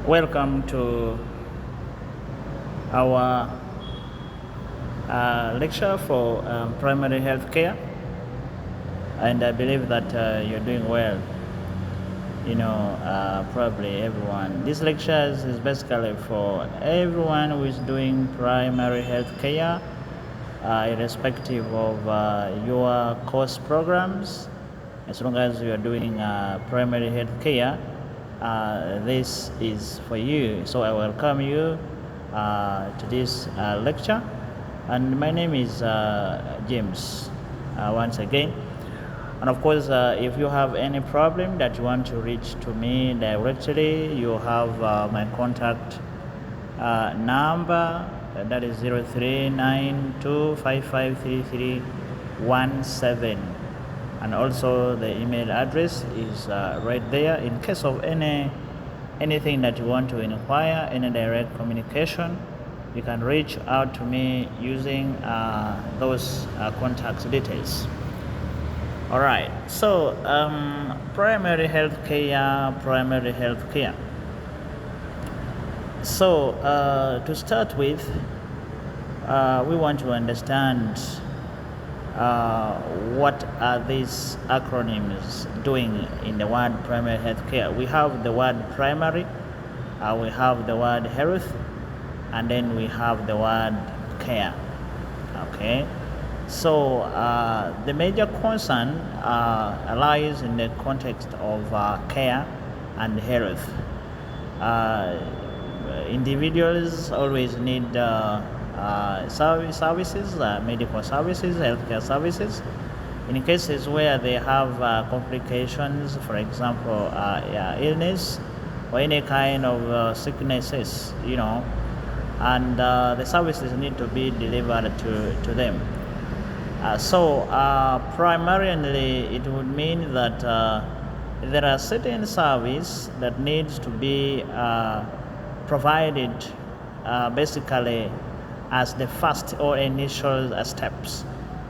Welcome to our lecture for primary health care, and I believe that you're doing well. Probably everyone. This lecture is basically for everyone who is doing primary health care, irrespective of your course programs. As long as you are doing primary health care, this is for you. So I welcome you to this lecture, and my name is James once again. And of course, if you have any problem that you want to reach to me directly, you have my contact number, that is 0392553317, and also the email address is right there. In case of anything that you want to inquire, any direct communication, you can reach out to me using those contact details. All right, so primary health care. So to start with, we want to understand what are these acronyms doing in the word primary health care. We have the word primary, we have the word health, and then we have the word care. Okay. So the major concern lies in the context of care and health. Individuals always need services, medical services, healthcare services. In cases where they have complications, for example, illness or any kind of sicknesses, and the services need to be delivered to them. So primarily it would mean that there are certain service that needs to be provided basically as the first or initial steps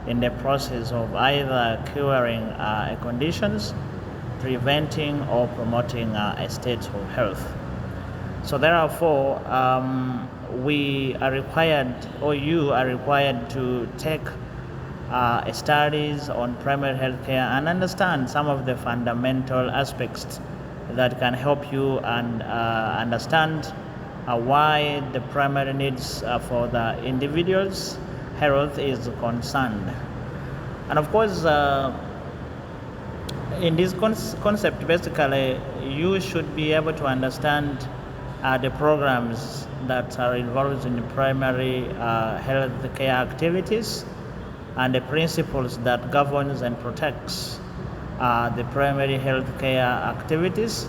in the process of either curing conditions, preventing or promoting a state of health. So therefore, we are required, or you are required, to take studies on primary health care and understand some of the fundamental aspects that can help you and understand why the primary needs for the individual's health is concerned. And of course, in this concept, basically, you should be able to understand the programs that are involved in primary health care activities, and the principles that governs and protects the primary health care activities,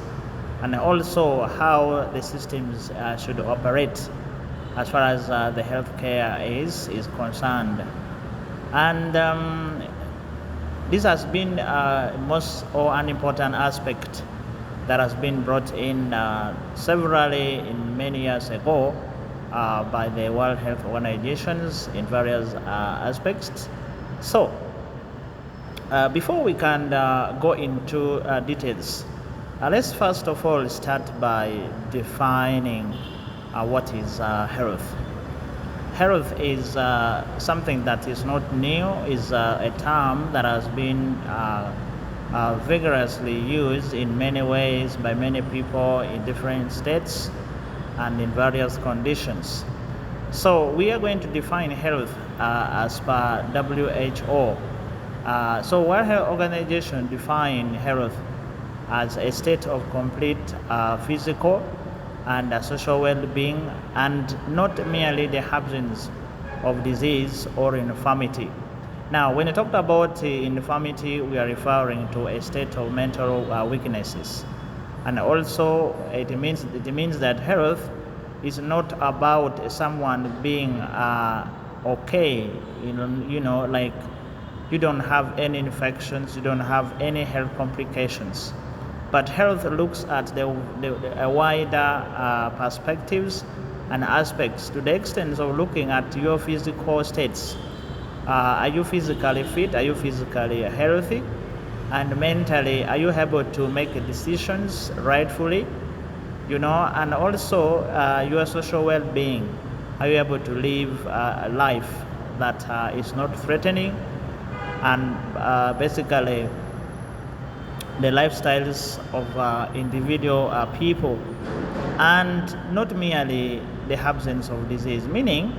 and also how the systems should operate as far as the health care is concerned. And this has been most or an important aspect that has been brought in severally in many years ago by the World Health Organizations in various aspects. So, before we can go into details, let's first of all start by defining what is health. Health is something that is not new, is a term that has been vigorously used in many ways by many people in different states and in various conditions. So we are going to define health as per WHO. So World Health Organization define health as a state of complete physical and social well-being, and not merely the absence of disease or infirmity. Now, when you talk about infirmity, we are referring to a state of mental weaknesses, and also it means that health is not about someone being okay, like you don't have any infections, you don't have any health complications. But health looks at the wider perspectives and aspects, to the extent of looking at your physical states. Are you physically fit? Are you physically healthy? And mentally, are you able to make decisions rightfully? and also your social well-being. Are you able to live a life that is not threatening, and basically the lifestyles of individual people, and not merely the absence of disease? Meaning,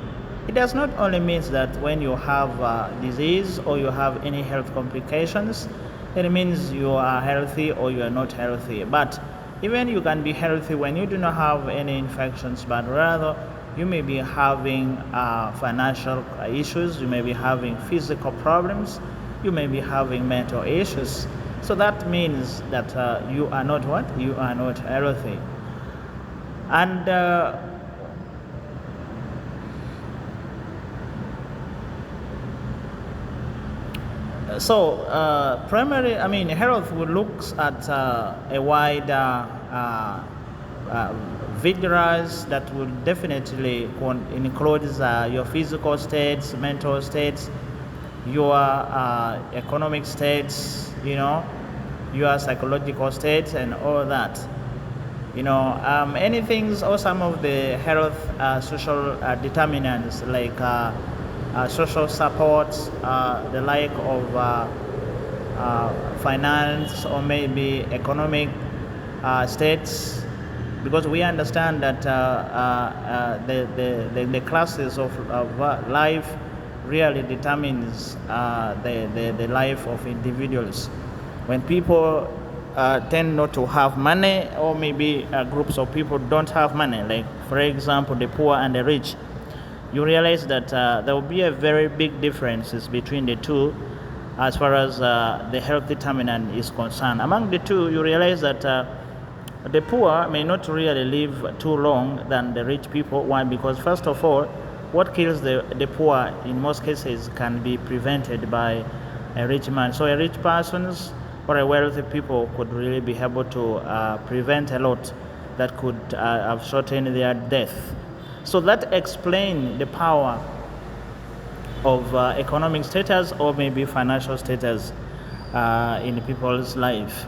it does not only mean that when you have disease or you have any health complications, it means you are healthy or you are not healthy. But even you can be healthy when you do not have any infections, but rather you may be having financial issues, you may be having physical problems, you may be having mental issues. So that means that you are not what? You are not healthy. And health looks at a wider vigorous that will definitely include your physical states, mental states, your economic states, your psychological states, and all that. Anything or some of the health social determinants like social support, the like of finance or maybe economic states, because we understand that the classes of life really determines the life of individuals. When people tend not to have money, or maybe groups of people don't have money, like for example the poor and the rich, you realize that there will be a very big differences between the two as far as the health determinant is concerned. Among the two, you realize that the poor may not really live too long than the rich people. Why? Because first of all, what kills the poor in most cases can be prevented by a rich man. So a rich person's or a wealthy people could really be able to prevent a lot that could have shortened their death. So that explains the power of economic status or maybe financial status in people's life.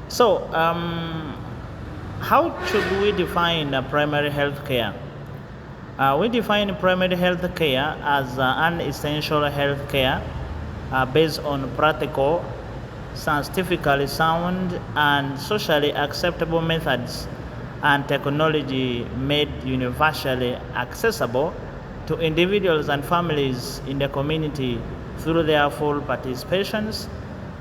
So how should we define primary health care? We define primary health care as an essential health care based on practical, scientifically sound, and socially acceptable methods and technology made universally accessible to individuals and families in the community through their full participations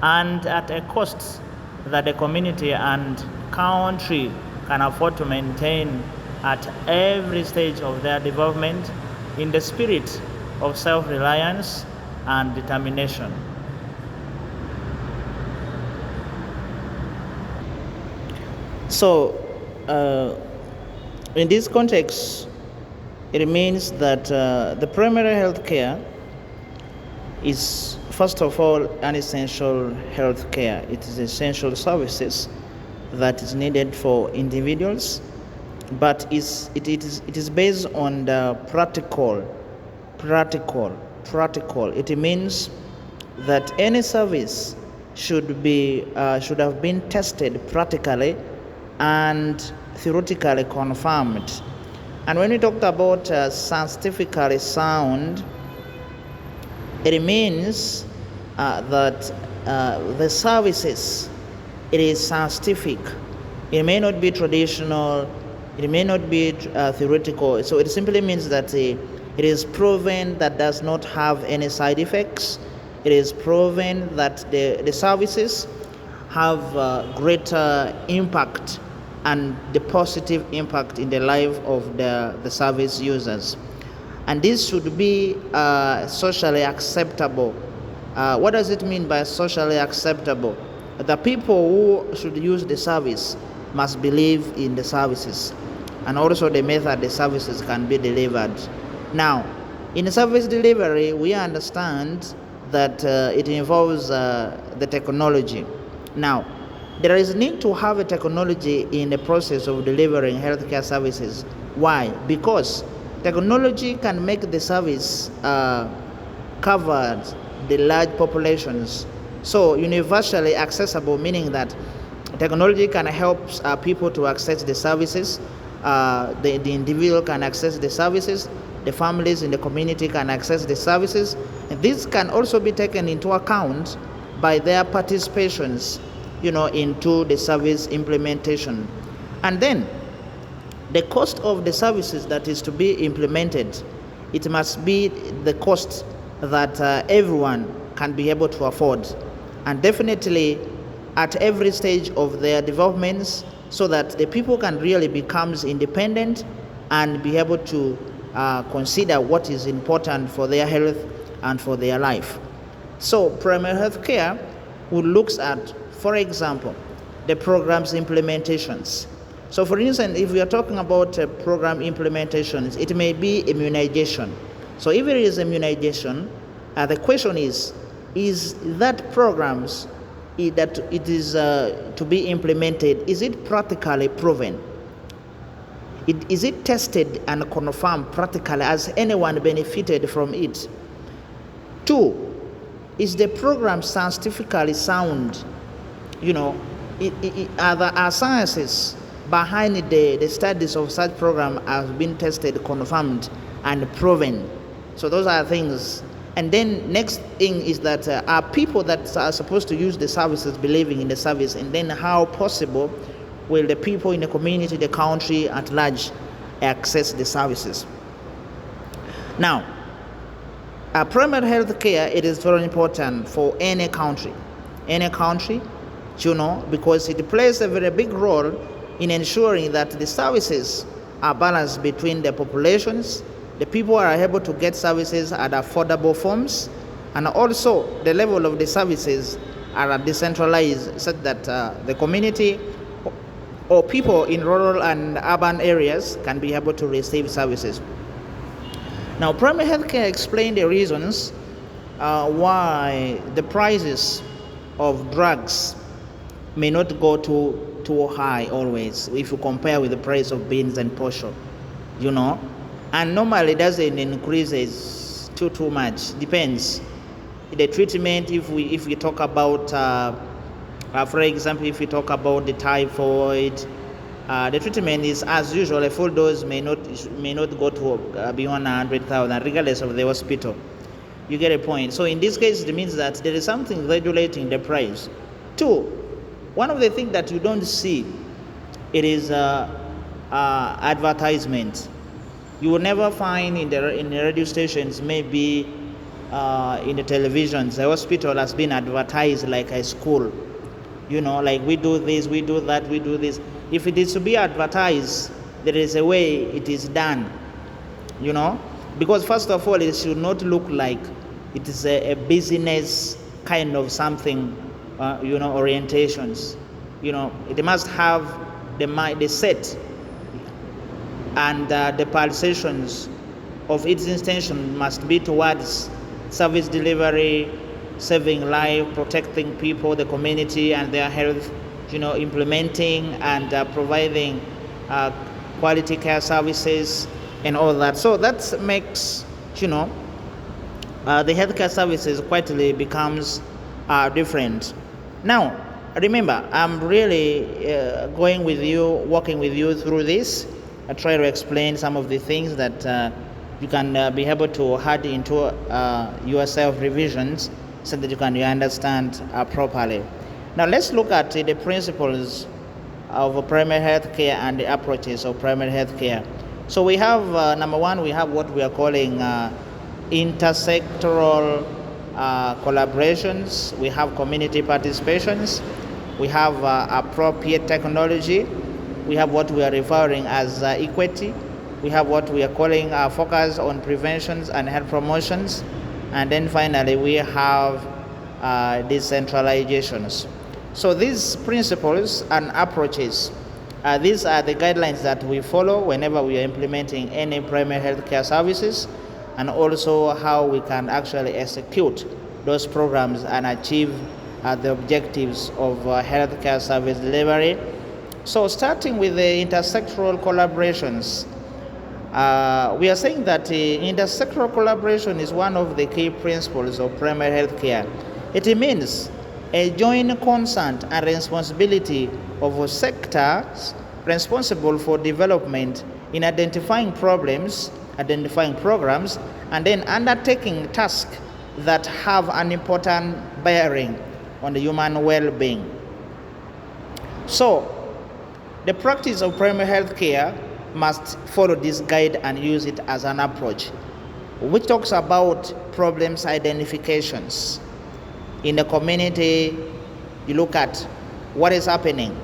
and at a cost that the community and country can afford to maintain at every stage of their development in the spirit of self-reliance and determination. So, in this context, it means that the primary health care is, first of all, an essential health care. It is essential services that is needed for individuals, but it is based on the practical. It means that any service should have been tested practically and theoretically confirmed. And when we talk about scientifically sound, it means that the services, it is scientific. It may not be traditional, it may not be theoretical. So it simply means that it is proven that does not have any side effects. It is proven that the services have greater impact and the positive impact in the life of the service users. And this should be socially acceptable. What does it mean by socially acceptable? The people who should use the service must believe in the services and also the method the services can be delivered. Now, in service delivery, we understand that it involves the technology. Now, there is need to have a technology in the process of delivering healthcare services. Why? Because technology can make the service cover the large populations. So universally accessible, meaning that Technology can help people to access the services. The individual can access the services. The families in the community can access the services. And this can also be taken into account by their participations, into the service implementation. And then the cost of the services that is to be implemented, it must be the cost that everyone can be able to afford, and definitely at every stage of their developments, so that the people can really become independent and be able to consider what is important for their health and for their life. So primary health care would look at, for example, the program's implementations. So for instance, if we are talking about program implementations, it may be immunization. So if it is immunization, the question is that programs that it is to be implemented, is it practically proven? Is it tested and confirmed practically? Has anyone benefited from it? 2, is the program scientifically sound? Are sciences behind the studies of such program have been tested, confirmed, and proven? So those are things. And then next thing is that are people that are supposed to use the services believing in the service, and then how possible will the people in the community, the country at large, access the services? Now, primary health care, it is very important for any country, because it plays a very big role in ensuring that the services are balanced between the populations. The people are able to get services at affordable forms, and also the level of the services are decentralized, such that the community or people in rural and urban areas can be able to receive services. Now, primary health care explains the reasons why the prices of drugs may not go too high always, if you compare with the price of beans and posho, and normally it doesn't increase too much. Depends. The treatment, if we talk about, for example, if we talk about the typhoid, the treatment is as usual. A full dose may not go to beyond 100,000, regardless of the hospital. You get a point. So in this case, it means that there is something regulating the price. 2, one of the things that you don't see, it is advertisement. You will never find in the radio stations, maybe in the televisions, the hospital has been advertised like a school. Like we do this, we do that, we do this. If it is to be advertised, there is a way it is done, because first of all, it should not look like it is a business kind of something, orientations. It must have the set and the pulsations of its intention must be towards service delivery, saving life, protecting people, the community and their health, implementing and providing quality care services and all that. So that makes, the healthcare services quietly becomes different. Now, remember, I'm really working with you through this. I try to explain some of the things that you can be able to add into your self-revisions so that you can understand properly. Now let's look at the principles of primary health care and the approaches of primary health care. So we have, number one, we have what we are calling intersectoral collaborations. We have community participations. We have appropriate technology. We have what we are referring as equity. We have what we are calling focus on preventions and health promotions. And then finally, we have decentralizations. So these principles and approaches, these are the guidelines that we follow whenever we are implementing any primary healthcare services, and also how we can actually execute those programs and achieve the objectives of healthcare service delivery. So starting with the intersectoral collaborations, we are saying that intersectoral collaboration is one of the key principles of primary health care. It means a joint concern and responsibility of sectors responsible for development in identifying problems, identifying programs, and then undertaking tasks that have an important bearing on the human well-being. So, the practice of primary health care must follow this guide and use it as an approach, which talks about problems identifications. In the community, you look at what is happening,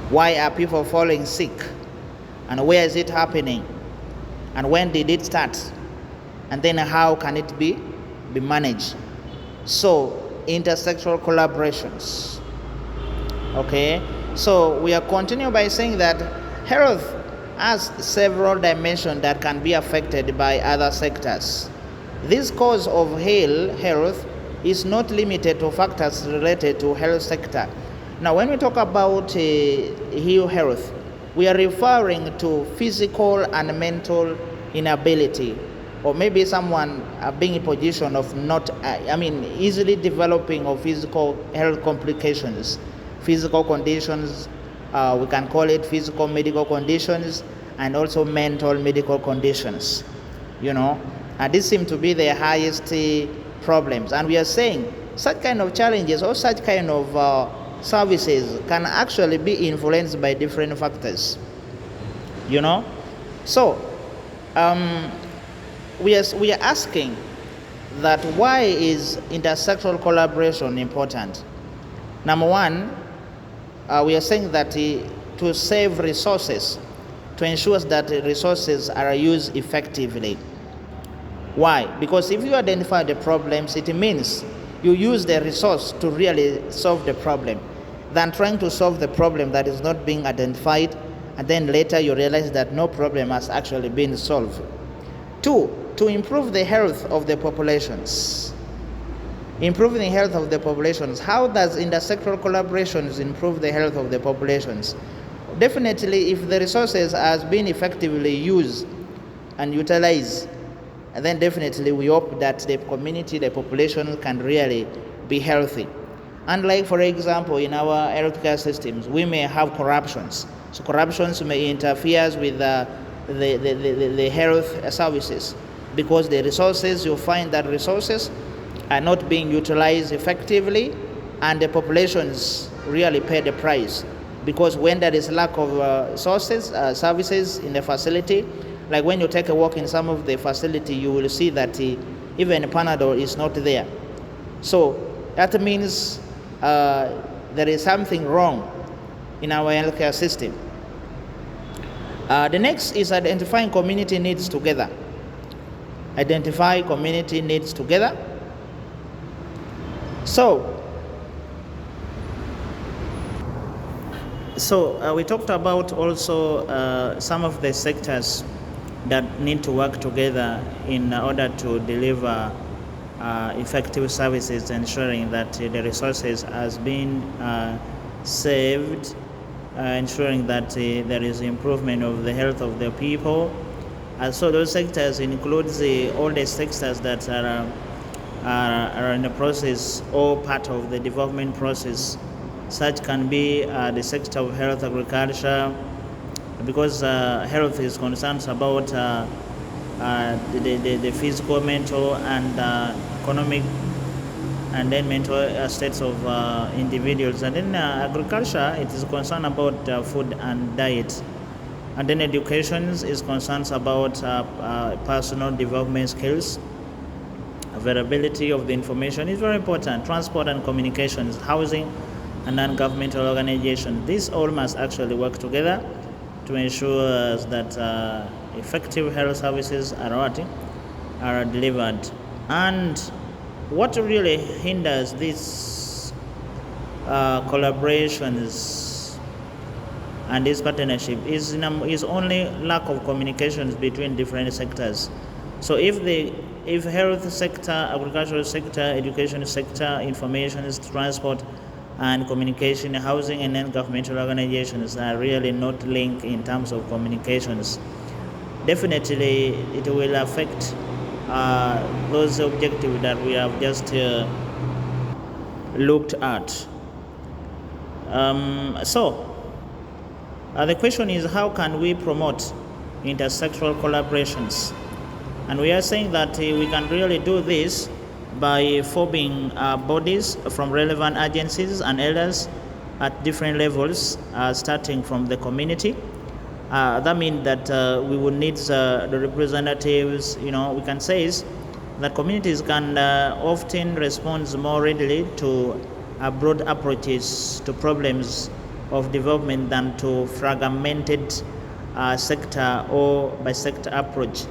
why are people falling sick, and where is it happening, and when did it start, and then how can it be managed. So, intersectoral collaborations. Okay, so we are continuing by saying that health has several dimensions that can be affected by other sectors. This cause of ill health is not limited to factors related to health sector. Now, when we talk about ill health, we are referring to physical and mental inability, or maybe someone being in a position of not, easily developing of physical health complications, physical conditions, we can call it physical medical conditions, and also mental medical conditions. These seem to be the highest problems, and we are saying such kind of challenges or such kind of services can actually be influenced by different factors. So we are asking that why is intersectoral collaboration important? Number one, we are saying that to save resources, to ensure that resources are used effectively. Why? Because if you identify the problems, it means you use the resource to really solve the problem, than trying to solve the problem that is not being identified, and then later you realize that no problem has actually been solved. Two, to improve the health of the populations. Improving the health of the populations. How does intersectoral collaborations improve the health of the populations? Definitely, if the resources has been effectively used and utilized, and then definitely we hope that the community, the population can really be healthy. And like, for example, in our healthcare systems, we may have corruptions. So corruptions may interfere with the health services, because the resources, you find that resources are not being utilized effectively, and the populations really pay the price. Because when there is lack of services in the facility, like when you take a walk in some of the facility, you will see that even Panadol is not there. So that means there is something wrong in our healthcare system. The next is identifying community needs together. Identify community needs together. So we talked about also some of the sectors that need to work together in order to deliver effective services, ensuring that the resources has been saved, ensuring that there is improvement of the health of the people. So those sectors includes all the sectors that are in the process or part of the development process. Such can be the sector of health, agriculture, because health is concerned about the physical, mental, and economic, and then mental states of individuals. And then agriculture, it is concerned about food and diet. And then education is concerned about personal development skills. Availability of the information is very important. Transport and communications, housing, and non-governmental organizations. These all must actually work together to ensure that effective health services are delivered. And what really hinders these collaborations and this partnership is only lack of communications between different sectors. So if health sector, agricultural sector, education sector, information, transport, and communication, housing, and non-governmental organizations are really not linked in terms of communications, definitely it will affect those objectives that we have just looked at. The question is, how can we promote intersectoral collaborations? And we are saying that we can really do this by forming bodies from relevant agencies and elders at different levels, starting from the community. That means that we would need the representatives. We can say is that communities can often respond more readily to broad approaches to problems of development than to fragmented sector or by sector approach.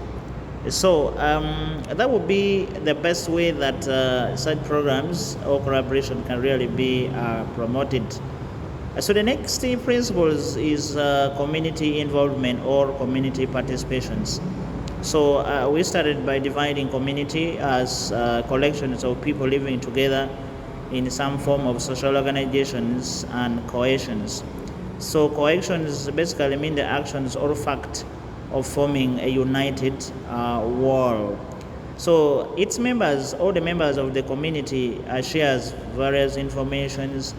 So that would be the best way that such programs or collaboration can really be promoted. So the next principles is community involvement or community participations. So we started by dividing community as collections of people living together in some form of social organizations and cohesions. So cohesions basically mean the actions or fact of forming a united world. So its members, all the members of the community shares various informations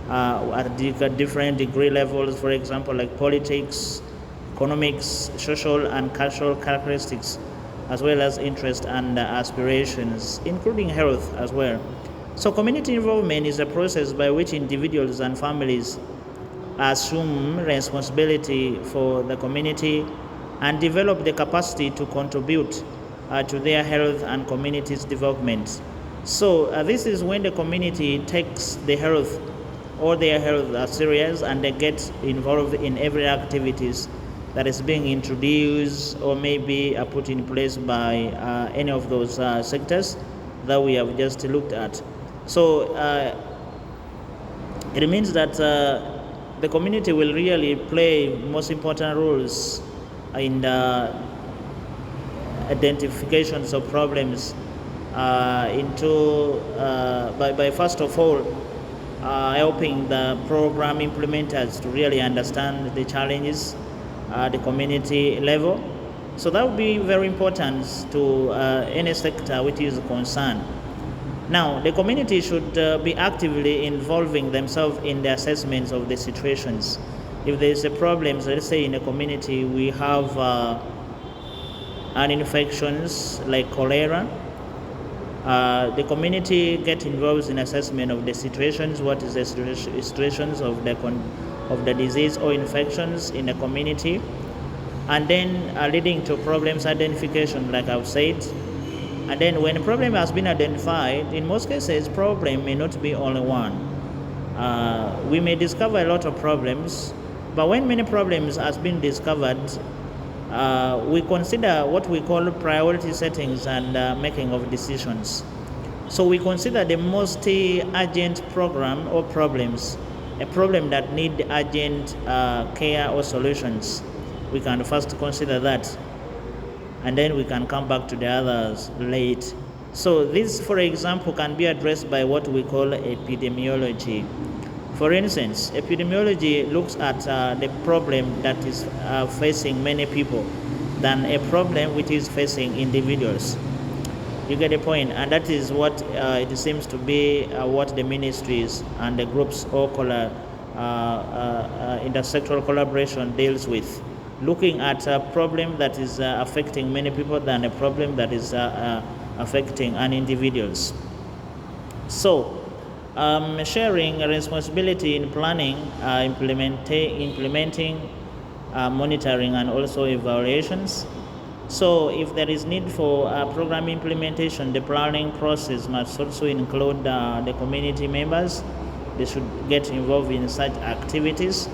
at different degree levels, for example, like politics, economics, social and cultural characteristics, as well as interest and aspirations, including health as well. So community involvement is a process by which individuals and families assume responsibility for the community and develop the capacity to contribute to their health and community's development. So this is when the community takes the health or their health serious, and they get involved in every activities that is being introduced or maybe put in place by any of those sectors that we have just looked at. So it means that the community will really play most important roles in the identifications of problems by first of all helping the program implementers to really understand the challenges at the community level. So that would be very important to any sector which is concerned. Now, the community should be actively involving themselves in the assessments of the situations. If there is a problem, so let's say in a community we have an infections like cholera, the community get involved in assessment of the situations. What is the situations of the disease or infections in the community, and then leading to problems identification, like I've said. And then when a problem has been identified, in most cases, problem may not be only one. We may discover a lot of problems, but when many problems has been discovered, we consider what we call priority settings and making of decisions. So we consider the most urgent program or problems, a problem that need urgent care or solutions. We can first consider that, and then we can come back to the others late. So this, for example, can be addressed by what we call epidemiology. For instance, epidemiology looks at the problem that is facing many people than a problem which is facing individuals. You get the point? And that is what it seems to be what the ministries and the groups or intersectoral collaboration deals with, looking at a problem that is affecting many people than a problem that is affecting an individuals. So sharing responsibility in planning, implementing, monitoring, and also evaluations. So if there is need for program implementation, the planning process must also include the community members. They should get involved in such activities.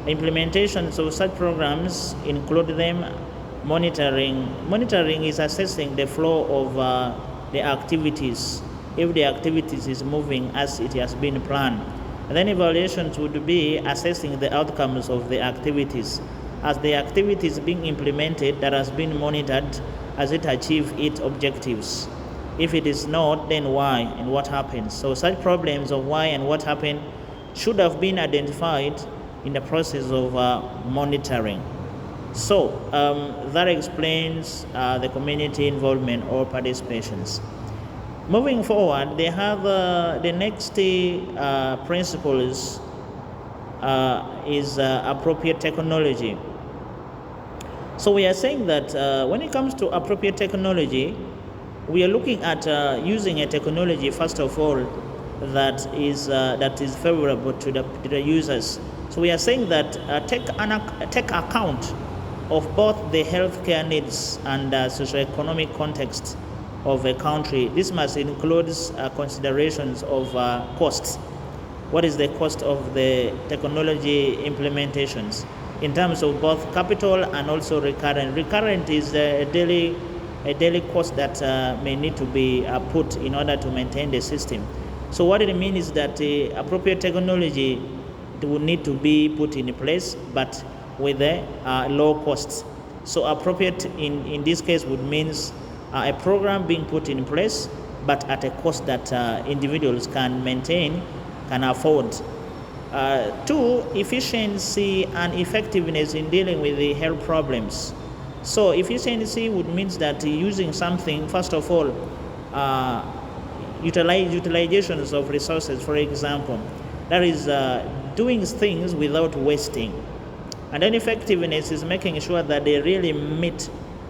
Implementations of such programs include them monitoring. Monitoring is assessing the flow of the activities, if the activities is moving as it has been planned. And then evaluations would be assessing the outcomes of the activities. As the activities being implemented that has been monitored, has it achieved its objectives? If it is not, then why and what happens? So such problems of why and what happened should have been identified in the process of monitoring. So that explains the community involvement or participations. Moving forward, they have the next principles is appropriate technology. So we are saying that when it comes to appropriate technology, we are looking at using a technology, first of all, that is favorable to the users. So we are saying that take account of both the healthcare needs and socioeconomic context of a country. This must include considerations of costs. What is the cost of the technology implementations in terms of both capital and also recurrent? Recurrent is a daily cost that may need to be put in order to maintain the system. So what it means is that appropriate technology will need to be put in place, but with a low cost. So appropriate in this case would means a program being put in place, but at a cost that individuals can maintain, can afford. 2, efficiency and effectiveness in dealing with the health problems. So efficiency would mean that using something, first of all, utilizations of resources, for example, that is doing things without wasting. And then effectiveness is making sure that they really meet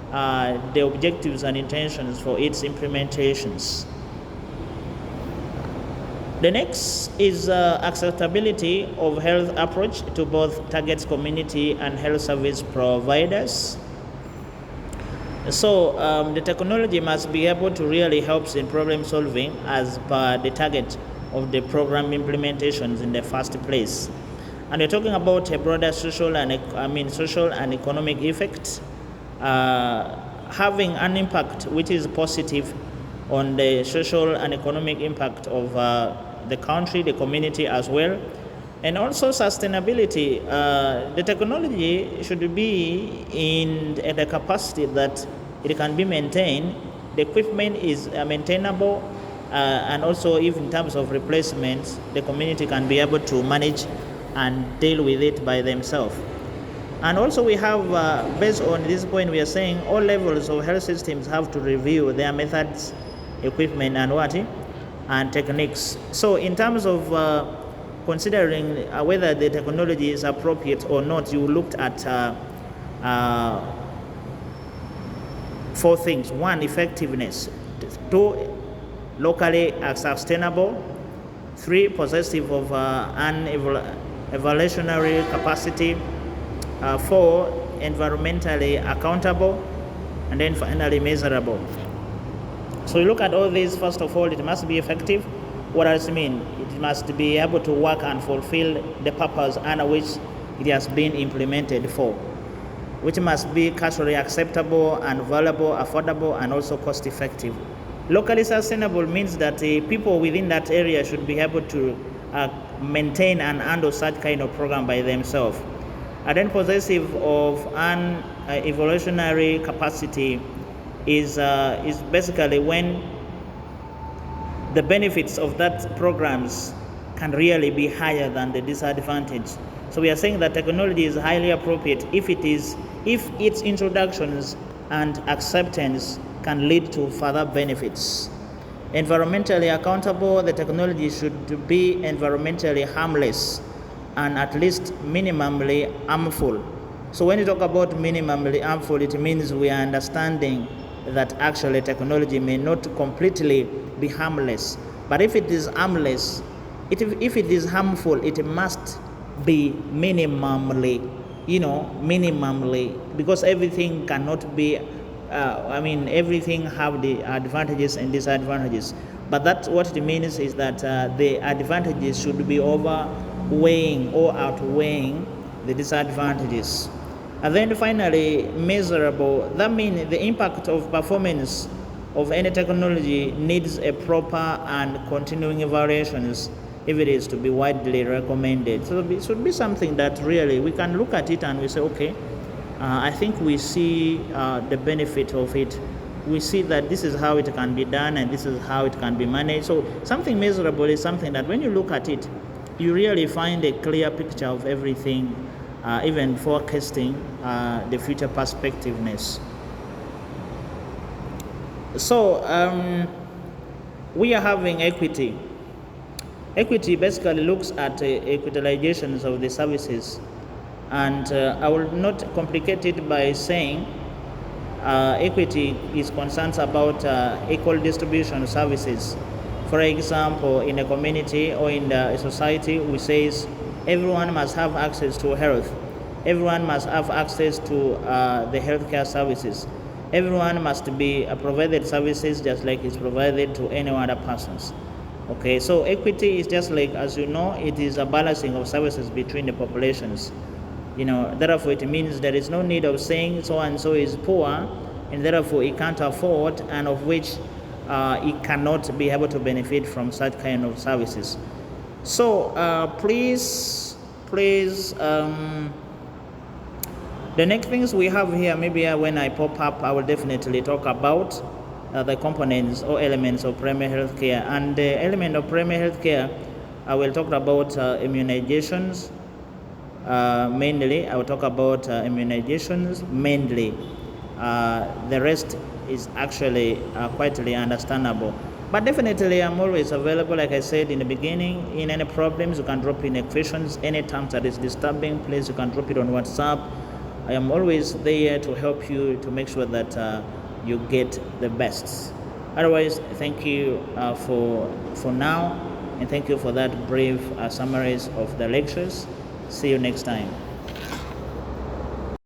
the objectives and intentions for its implementations. The next is acceptability of health approach to both target community and health service providers. So the technology must be able to really help in problem solving as per the target of the program implementations in the first place. And we're talking about a broader social and economic effect, having an impact which is positive on the social and economic impact of the country, the community as well. And also sustainability. The technology should be in the capacity that it can be maintained. The equipment is maintainable, and also if in terms of replacements, the community can be able to manage and deal with it by themselves. And also we have, based on this point, we are saying all levels of health systems have to review their methods, equipment, and techniques. So in terms of considering whether the technology is appropriate or not, you looked at 4 things. 1, effectiveness. 2, locally sustainable. 3, possessive of an evolutionary capacity. 4, environmentally accountable. And then finally measurable. So you look at all these. First of all, it must be effective. What does it mean? It must be able to work and fulfill the purpose under which it has been implemented for, which must be culturally acceptable and valuable, affordable, and also cost effective. Locally sustainable means that people within that area should be able to maintain and handle such kind of program by themselves. And then possessive of an evolutionary capacity is basically when the benefits of that programs can really be higher than the disadvantage. So we are saying that technology is highly appropriate if its introductions and acceptance can lead to further benefits. Environmentally accountable, the technology should be environmentally harmless and at least minimally harmful. So when you talk about minimally harmful, it means we are understanding that actually technology may not completely be harmless. But if it is harmless, if it is harmful, it must be minimally, because everything cannot be, everything have the advantages and disadvantages. But that's what it means is that the advantages should be outweighing the disadvantages. And then finally, measurable. That means the impact of performance of any technology needs a proper and continuing evaluations if it is to be widely recommended. So it should be something that really we can look at it and we say, okay, I think we see the benefit of it. We see that this is how it can be done and this is how it can be managed. So something measurable is something that when you look at it, you really find a clear picture of everything, even forecasting the future perspectiveness. So we are having equity. Equity basically looks at equitalizations of the services, and I will not complicate it by saying equity is concerned about equal distribution of services. For example, in a community or in a society, we say everyone must have access to health. Everyone must have access to the healthcare services. Everyone must be provided services just like it's provided to any other persons. Okay, so equity is just like, as you know, it is a balancing of services between the populations. Therefore it means there is no need of saying so and so is poor and therefore he can't afford, and of which he cannot be able to benefit from such kind of services. So please, the next things we have here, maybe when I pop up, I will definitely talk about the components or elements of primary health care. And the element of primary health care, I will talk about immunizations. Mainly, I will talk about immunizations mainly. The rest is actually quietly understandable. But definitely, I'm always available, like I said in the beginning. In any problems, you can drop in questions. Any terms that is disturbing, please, you can drop it on WhatsApp. I am always there to help you to make sure that you get the best. Otherwise, thank you for now, and thank you for that brief summaries of the lectures. See you next time.